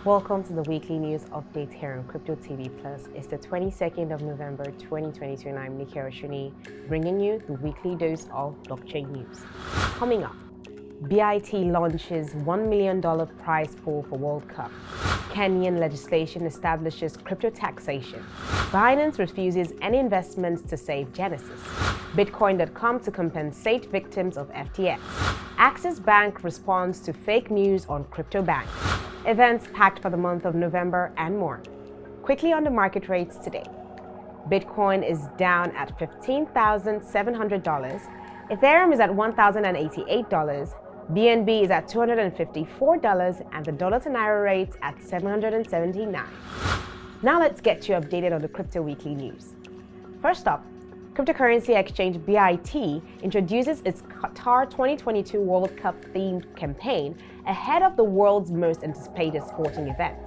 Welcome to the weekly news update here on Crypto TV Plus. It's the 22nd of November 2022 and I'm Nikki Oshuni, bringing you the weekly dose of blockchain news. Coming up, BIT launches $1 million prize pool for World Cup. Kenyan legislation establishes crypto taxation. Binance refuses any investments to save Genesis. Bitcoin.com to compensate victims of FTX. Axis Bank responds to fake news on crypto bank. Events packed for the month of November and more. Quickly on the market rates today. Bitcoin is down at $15,700. Ethereum is at $1,088. BNB is at $254 and the dollar to naira rate at 779. Now let's get you updated on the crypto weekly news. First up, cryptocurrency exchange BIT introduces its Qatar 2022 World Cup themed campaign ahead of the world's most anticipated sporting event.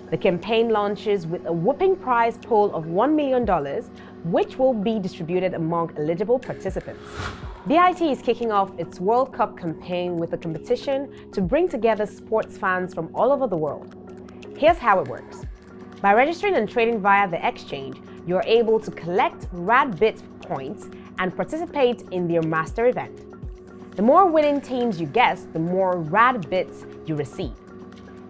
The campaign launches with a whopping prize pool of $1 million, which will be distributed among eligible participants. BIT is kicking off its World Cup campaign with a competition to bring together sports fans from all over the world. Here's how it works. By registering and trading via the exchange, you're able to collect RAD-bit points and participate in their master event. The more winning teams you guess, the more RAD-bits you receive.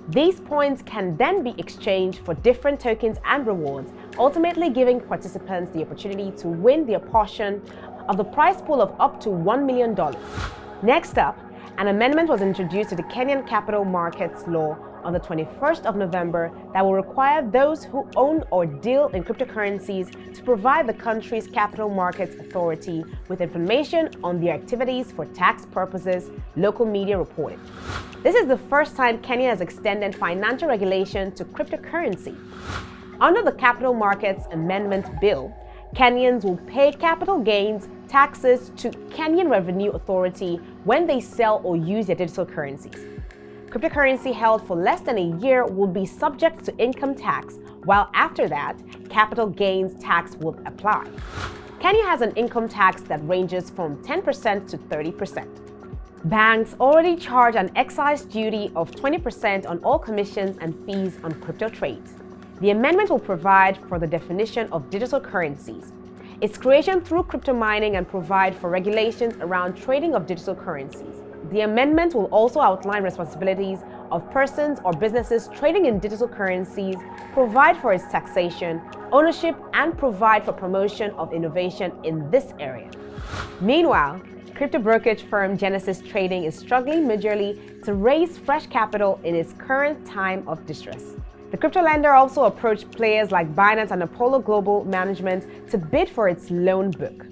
These points can then be exchanged for different tokens and rewards, ultimately giving participants the opportunity to win their portion of the prize pool of up to $1 million. Next up, an amendment was introduced to the Kenyan capital markets law on the 21st of November that will require those who own or deal in cryptocurrencies to provide the country's capital markets authority with information on their activities for tax purposes, local media reported. This is the first time Kenya has extended financial regulation to cryptocurrency. Under the Capital Markets Amendment Bill, Kenyans will pay capital gains taxes to Kenyan Revenue Authority when they sell or use their digital currencies. Cryptocurrency held for less than a year will be subject to income tax, while after that, capital gains tax will apply. Kenya has an income tax that ranges from 10% to 30%. Banks already charge an excise duty of 20% on all commissions and fees on crypto trades. The amendment will provide for the definition of digital currencies, its creation through crypto mining, and provide for regulations around trading of digital currencies. The amendment will also outline responsibilities of persons or businesses trading in digital currencies, provide for its taxation, ownership, and provide for promotion of innovation in this area. Meanwhile, crypto brokerage firm Genesis Trading is struggling majorly to raise fresh capital in its current time of distress. The crypto lender also approached players like Binance and Apollo Global Management to bid for its loan book.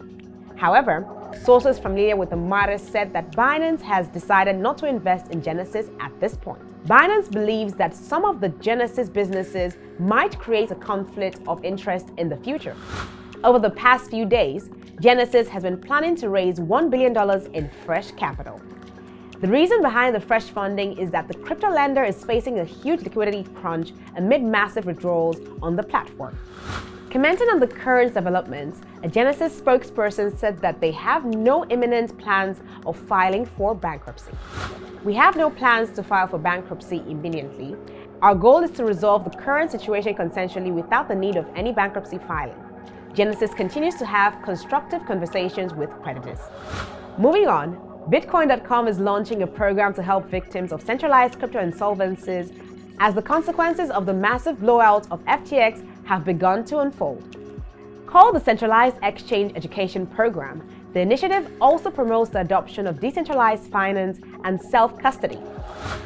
However, sources familiar with the matter said that Binance has decided not to invest in Genesis at this point. Binance believes that some of the Genesis businesses might create a conflict of interest in the future. Over the past few days, Genesis has been planning to raise $1 billion in fresh capital. The reason behind the fresh funding is that the crypto lender is facing a huge liquidity crunch amid massive withdrawals on the platform. Commenting on the current developments, a Genesis spokesperson said that they have no imminent plans of filing for bankruptcy. "We have no plans to file for bankruptcy immediately. Our goal is to resolve the current situation consensually without the need of any bankruptcy filing." Genesis continues to have constructive conversations with creditors. Moving on, Bitcoin.com is launching a program to help victims of centralized crypto insolvencies as the consequences of the massive blowout of FTX have begun to unfold. Called the Centralized Exchange Education Program, the initiative also promotes the adoption of decentralized finance and self-custody.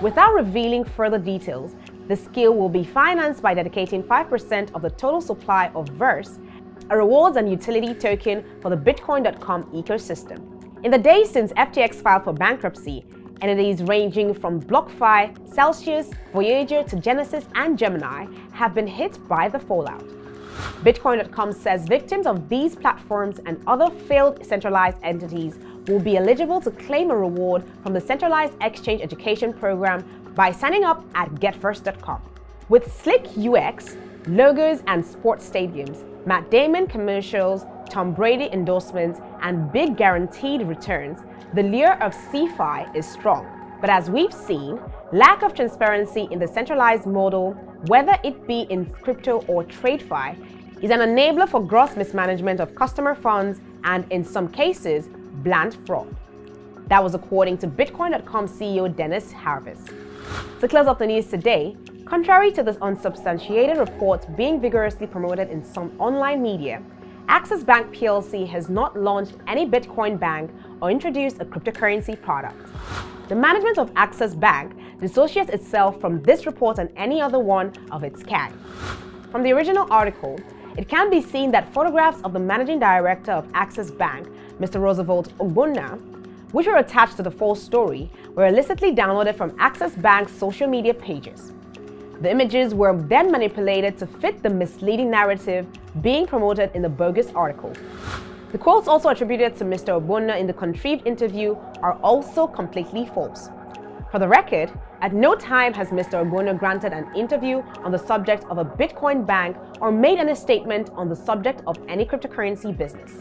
Without revealing further details, the skill will be financed by dedicating 5% of the total supply of Verse, a rewards and utility token for the Bitcoin.com ecosystem. In the days since FTX filed for bankruptcy, entities ranging from BlockFi, Celsius, Voyager to Genesis and Gemini have been hit by the fallout. Bitcoin.com says victims of these platforms and other failed centralized entities will be eligible to claim a reward from the Centralized Exchange Education Program by signing up at getfirst.com. With slick UX, logos and sports stadiums, Matt Damon commercials, Tom Brady endorsements, and big guaranteed returns, the lure of CeFi is strong. But as we've seen, lack of transparency in the centralized model, whether it be in crypto or TradeFi, is an enabler for gross mismanagement of customer funds and, in some cases, blatant fraud. That was according to Bitcoin.com CEO Dennis Harvis. To close off the news today, contrary to this unsubstantiated report being vigorously promoted in some online media, Access Bank PLC has not launched any Bitcoin bank or introduced a cryptocurrency product. The management of Access Bank dissociates itself from this report and any other one of its kind. From the original article, it can be seen that photographs of the managing director of Access Bank, Mr. Roosevelt Ogbonna, which were attached to the full story, were illicitly downloaded from Access Bank's social media pages. The images were then manipulated to fit the misleading narrative being promoted in the bogus article. The quotes also attributed to Mr. Ogbonna in the contrived interview are also completely false. For the record, at no time has Mr. Ogbonna granted an interview on the subject of a Bitcoin bank or made any statement on the subject of any cryptocurrency business.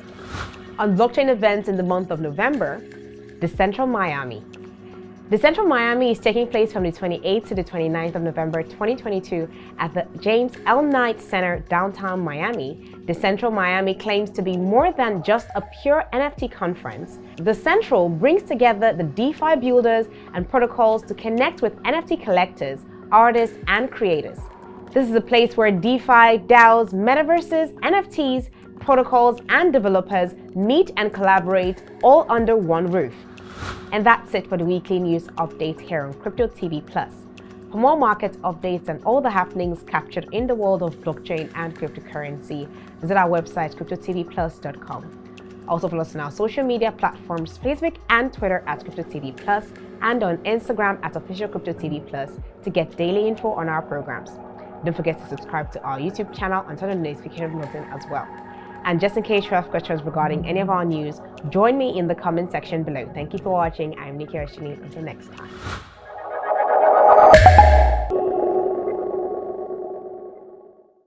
On blockchain events in the month of November, Decentral Miami. Decentral Miami is taking place from the 28th to the 29th of November 2022 at the James L. Knight Center, downtown Miami. Decentral Miami claims to be more than just a pure NFT conference. Decentral brings together the DeFi builders and protocols to connect with NFT collectors, artists, and creators. This is a place where DeFi, DAOs, metaverses, NFTs, protocols, and developers meet and collaborate all under one roof. And that's it for the weekly news update here on Crypto TV Plus. For more market updates and all the happenings captured in the world of blockchain and cryptocurrency, visit our website cryptotvplus.com. Also follow us on our social media platforms, Facebook and Twitter at Crypto TV Plus, and on Instagram at Official Crypto TV Plus to get daily info on our programs. Don't forget to subscribe to our YouTube channel and turn on the notification button as well. And just in case you have questions regarding any of our news, join me in the comment section below. Thank you for watching. I'm Nikki Oshini. Until next time.